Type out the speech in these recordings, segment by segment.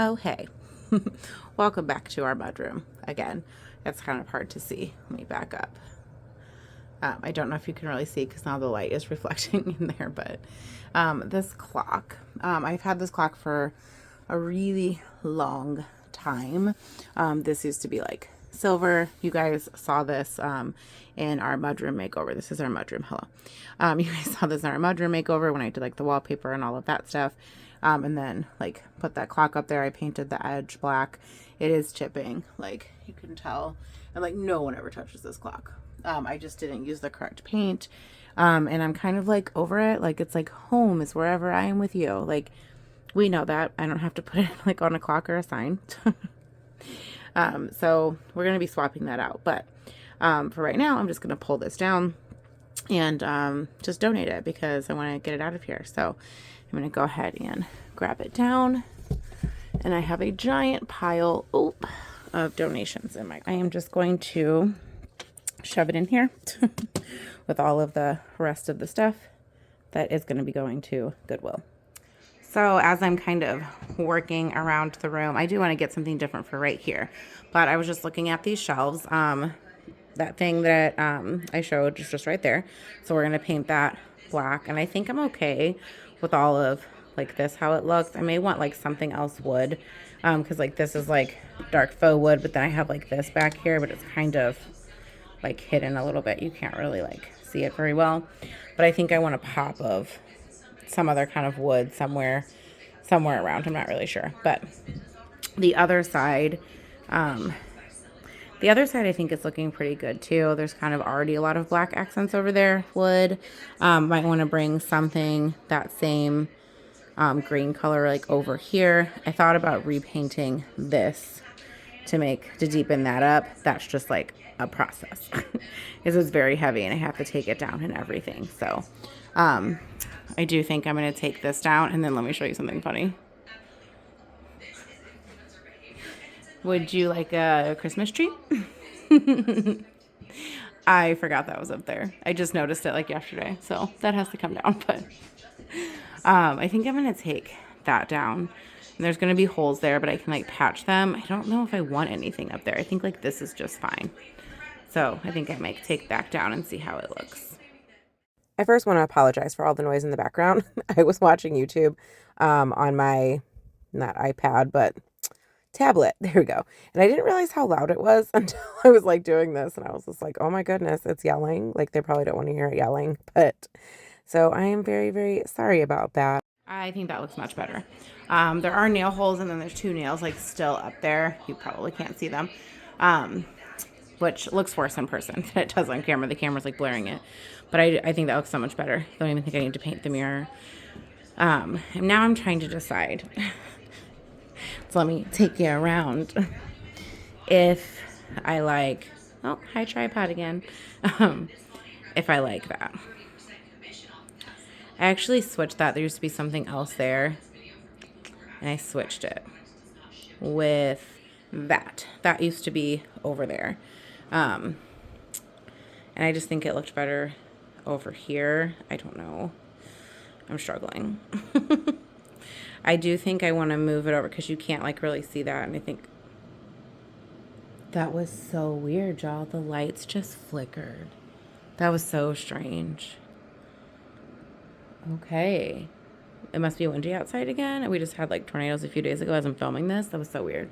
Oh, hey. Welcome back to our mudroom again. It's kind of hard to see. Let me back up. I don't know if you can really see because now the light is reflecting in there, but this clock, I've had this clock for a really long time. This used to be like silver. You guys saw this in our mudroom makeover. This is our mudroom. Hello. You guys saw this in our mudroom makeover when I did like the wallpaper and all of that stuff. And then like put that clock up there. I painted the edge black. It is chipping, like you can tell. And like no one ever touches this clock. I just didn't use the correct paint. And I'm kind of like over it. Like it's like home is wherever I am with you. Like we know that. I don't have to put it like on a clock or a sign. So we're going to be swapping that out. But for right now, I'm just going to pull this down and just donate it because I want to get it out of here. So I'm going to go ahead and grab it down. And I have a giant pile of donations in my. I am just going to shove it in here with all of the rest of the stuff that is going to be going to Goodwill. So as I'm kind of working around the room, I do want to get something different for right here. But I was just looking at these shelves. That thing that I showed is just right there. So we're going to paint that black. And I think I'm okay with all of like this, how it looks. I may want like something else wood. Because like this is like dark faux wood. But then I have like this back here. But it's kind of like hidden a little bit. You can't really like see it very well. But I think I want a pop of some other kind of wood somewhere around. I'm not really sure. But the other side, I think is looking pretty good too. There's kind of already a lot of black accents over there. Wood. Might want to bring something that same green color like over here. I thought about repainting this to deepen that up. That's just like a process because it's very heavy and I have to take it down and everything. So I do think I'm going to take this down, and then let me show you something funny. Would you like a Christmas tree? I forgot that was up there. I just noticed it like yesterday, so that has to come down. But I think I'm going to take that down. And there's going to be holes there, but I can like patch them. I don't know if I want anything up there. I think like this is just fine. So I think I might take that down and see how it looks. I first want to apologize for all the noise in the background. I was watching YouTube on my, not iPad, but tablet. There we go. And I didn't realize how loud it was until I was like doing this. And I was just like, oh my goodness, it's yelling. Like they probably don't want to hear it yelling. But so I am very, very sorry about that. I think that looks much better. There are nail holes and then there's 2 nails like still up there. You probably can't see them. Which looks worse in person than it does on camera. The camera's like blurring it. But I think that looks so much better. Don't even think I need to paint the mirror. And now I'm trying to decide. So let me take you around. If I like, oh, hi tripod again. If I like that. I actually switched that. There used to be something else there. And I switched it with that. That used to be over there. And I just think it looked better over here. I don't know. I'm struggling. I do think I want to move it over because you can't like really see that. And I think that was so weird, y'all. The lights just flickered. That was so strange. Okay. It must be windy outside again. We just had like tornadoes a few days ago as I'm filming this. That was so weird.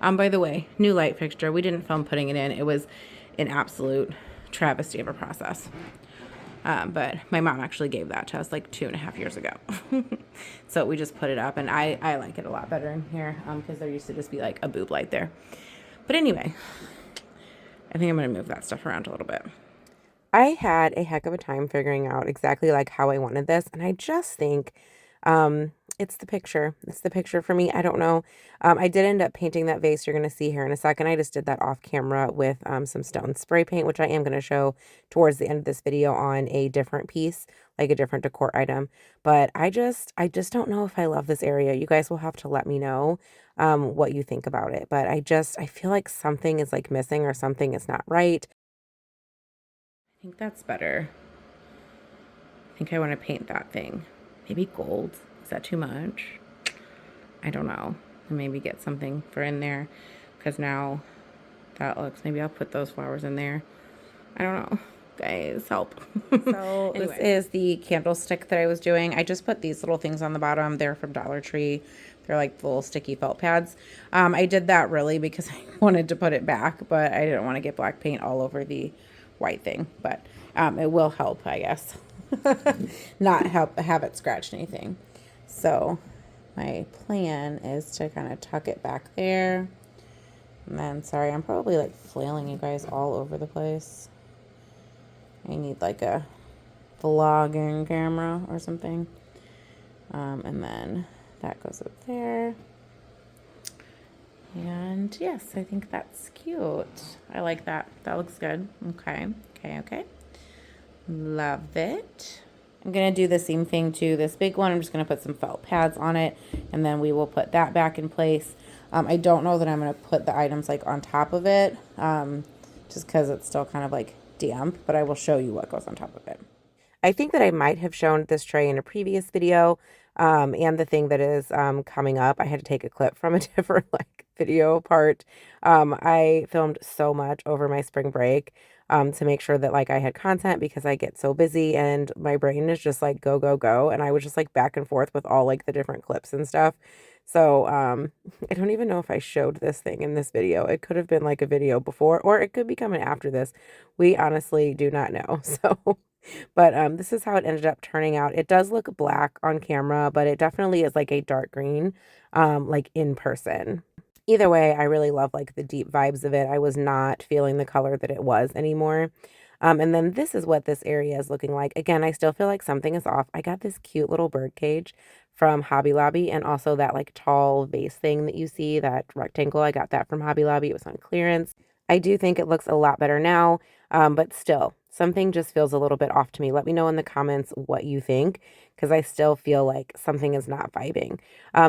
By the way, new light fixture. We didn't film putting it in. It was an absolute travesty of a process. But my mom actually gave that to us like 2.5 years ago. So we just put it up, and I like it a lot better in here because there used to just be like a boob light there. But anyway, I think I'm going to move that stuff around a little bit. I had a heck of a time figuring out exactly like how I wanted this, and I just think it's the picture. It's the picture for me. I don't know. I did end up painting that vase you're going to see here in a second. I just did that off camera with some stone spray paint, which I am going to show towards the end of this video on a different piece, like a different decor item. But I just don't know if I love this area. You guys will have to let me know what you think about it. But I feel like something is like missing or something is not right. I think that's better. I think I want to paint that thing. Maybe gold. Is that too much? I don't know. and maybe get something for in there, because now that looks, maybe I'll put those flowers in there. I don't know. Guys, help. So anyway. This is the candlestick that I was doing. I just put these little things on the bottom. They're from Dollar Tree. They're like little sticky felt pads. I did that really because I wanted to put it back, but I didn't want to get black paint all over the white thing. But it will help, I guess. Not have it scratch anything. So my plan is to kind of tuck it back there. And then, sorry, I'm probably like flailing you guys all over the place. I need like a vlogging camera or something. And then that goes up there. And yes, I think that's cute. I like that. That looks good. Okay, okay, okay. Love it. I'm going to do the same thing to this big one. I'm just going to put some felt pads on it, and then we will put that back in place. I don't know that I'm going to put the items like on top of it, just because it's still kind of like damp, but I will show you what goes on top of it. I think that I might have shown this tray in a previous video, and the thing that is coming up, I had to take a clip from a different like video part. I filmed so much over my spring break to make sure that like I had content, because I get so busy and my brain is just like go, go, go. And I was just like back and forth with all like the different clips and stuff. So I don't even know if I showed this thing in this video. It could have been like a video before, or it could be coming after this. We honestly do not know. So, but this is how it ended up turning out. It does look black on camera, but it definitely is like a dark green, like in person. Either way, I really love like the deep vibes of it. I was not feeling the color that it was anymore. And then this is what this area is looking like. Again, I still feel like something is off. I got this cute little bird cage from Hobby Lobby, and also that like tall vase thing that you see, that rectangle. I got that from Hobby Lobby. It was on clearance. I do think it looks a lot better now, but still, something just feels a little bit off to me. Let me know in the comments what you think, because I still feel like something is not vibing.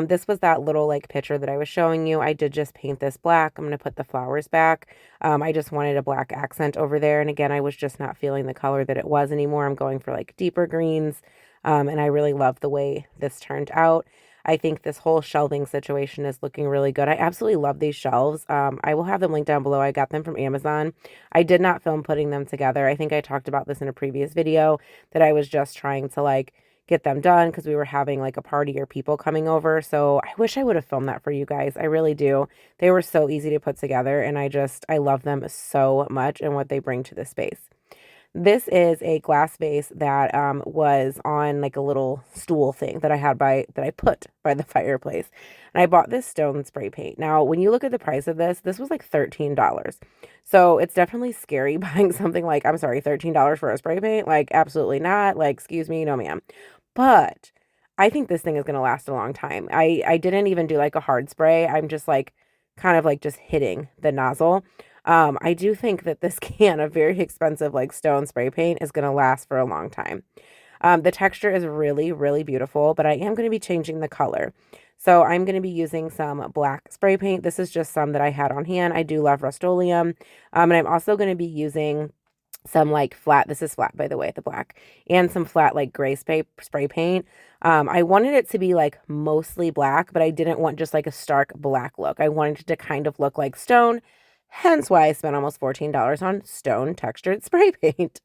This was that little like picture that I was showing you. I did just paint this black. I'm going to put the flowers back. I just wanted a black accent over there. And again, I was just not feeling the color that it was anymore. I'm going for like deeper greens. And I really love the way this turned out. I think this whole shelving situation is looking really good. I absolutely love these shelves. I will have them linked down below. I got them from Amazon. I did not film putting them together. I think I talked about this in a previous video, that I was just trying to like get them done because we were having like a party or people coming over. So I wish I would have filmed that for you guys. I really do. They were so easy to put together, and I love them so much and what they bring to the space. This is a glass vase that was on like a little stool thing that I put by the fireplace. And I bought this stone spray paint. Now, when you look at the price of this was like $13. So it's definitely scary buying something like, I'm sorry, $13 for a spray paint. Like, absolutely not. Like, excuse me, no ma'am. But I think this thing is going to last a long time. I didn't even do like a hard spray. I'm just like kind of like just hitting the nozzle. I do think that this can of very expensive like stone spray paint is going to last for a long time. The texture is really, really beautiful, but I am going to be changing the color. So I'm going to be using some black spray paint. This is just some that I had on hand. I do love Rustoleum. And I'm also going to be using some like flat, this is flat by the way, the black, and some flat like gray spray paint. I wanted it to be like mostly black, but I didn't want just like a stark black look. I wanted it to kind of look like stone. Hence why I spent almost $14 on stone textured spray paint.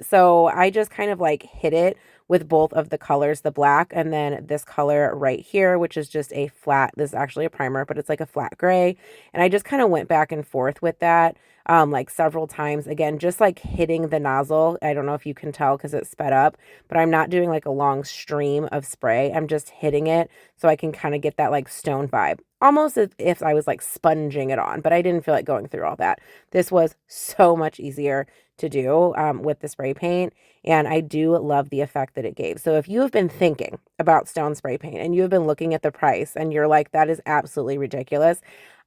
So I just kind of like hit it with both of the colors, the black and then this color right here, which is just a flat, this is actually a primer, but it's like a flat gray. And I just kind of went back and forth with that like several times. Again, just like hitting the nozzle. I don't know if you can tell because it's sped up, but I'm not doing like a long stream of spray. I'm just hitting it so I can kind of get that like stone vibe. Almost as if I was like sponging it on, but I didn't feel like going through all that. This was so much easier to do with the spray paint, and I do love the effect that it gave. So if you have been thinking about stone spray paint and you have been looking at the price and you're like, that is absolutely ridiculous,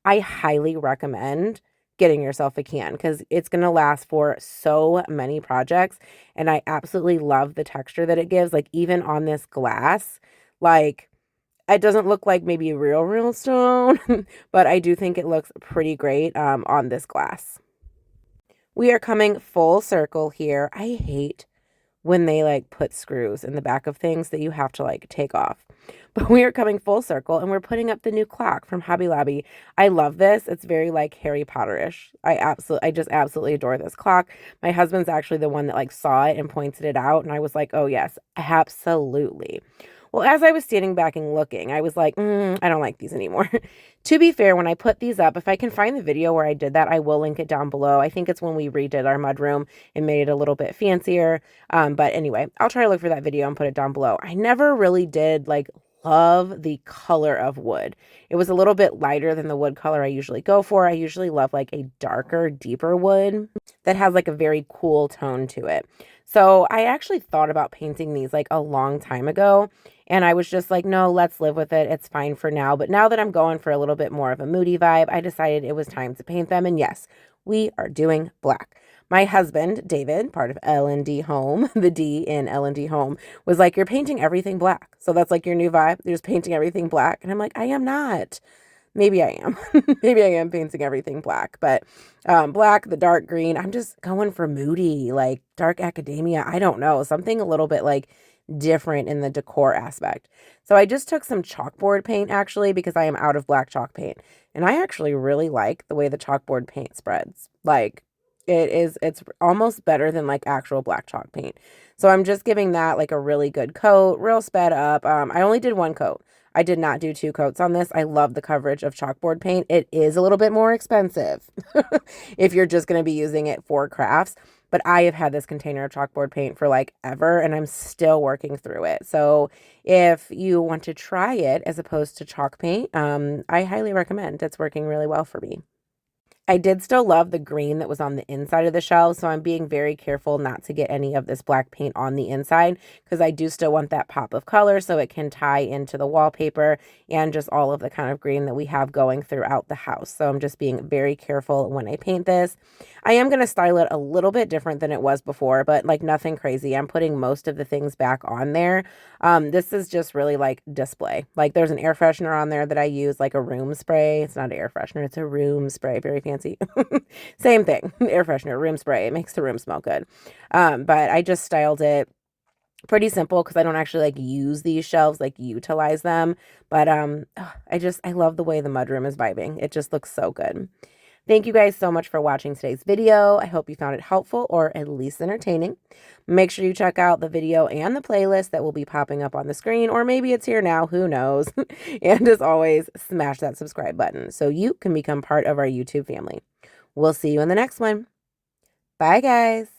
I highly recommend getting yourself a can because it's going to last for so many projects. And I absolutely love the texture that it gives, like even on this glass, like it doesn't look like maybe real stone, but I do think it looks pretty great on this glass. We are coming full circle here. I hate when they like put screws in the back of things that you have to like take off. But we are coming full circle and we're putting up the new clock from Hobby Lobby. I love this. It's very like Harry Potter-ish. I just absolutely adore this clock. My husband's actually the one that like saw it and pointed it out. And I was like, oh yes, absolutely. Well, as I was standing back and looking, I was like, I don't like these anymore. To be fair, when I put these up, if I can find the video where I did that, I will link it down below. I think it's when we redid our mudroom and made it a little bit fancier. But anyway, I'll try to look for that video and put it down below. I never really did like love the color of wood. It was a little bit lighter than the wood color I usually go for. I usually love like a darker, deeper wood that has like a very cool tone to it. So I actually thought about painting these like a long time ago. And I was just like, no, let's live with it. It's fine for now. But now that I'm going for a little bit more of a moody vibe, I decided it was time to paint them. And yes, we are doing black. My husband, David, part of L&D Home, the D in L&D Home, was like, you're painting everything black. So that's like your new vibe. You're just painting everything black. And I'm like, I am not. Maybe I am. Maybe I am painting everything black. But black, the dark green, I'm just going for moody, like dark academia. I don't know. Something a little bit like different in the decor aspect. So I just took some chalkboard paint actually because I am out of black chalk paint. And I actually really like the way the chalkboard paint spreads. Like it's almost better than like actual black chalk paint. So I'm just giving that like a really good coat, real sped up. I only did one coat. I did not do 2 coats on this. I love the coverage of chalkboard paint. It is a little bit more expensive if you're just going to be using it for crafts. But I have had this container of chalkboard paint for like ever, and I'm still working through it. So if you want to try it as opposed to chalk paint, I highly recommend. It's working really well for me. I did still love the green that was on the inside of the shelves, so I'm being very careful not to get any of this black paint on the inside because I do still want that pop of color so it can tie into the wallpaper and just all of the kind of green that we have going throughout the house. So I'm just being very careful when I paint this. I am going to style it a little bit different than it was before, but like nothing crazy. I'm putting most of the things back on there. This is just really like display. Like there's an air freshener on there that I use, like a room spray. It's not an air freshener, it's a room spray. Very fancy. Same thing. Air freshener, room spray. It makes the room smell good. But I just styled it pretty simple because I don't actually like use these shelves, like utilize them. But I love the way the mudroom is vibing. It just looks so good. Thank you guys so much for watching today's video. I hope you found it helpful or at least entertaining. Make sure you check out the video and the playlist that will be popping up on the screen, or maybe it's here now, who knows? And as always, smash that subscribe button so you can become part of our YouTube family. We'll see you in the next one. Bye, guys.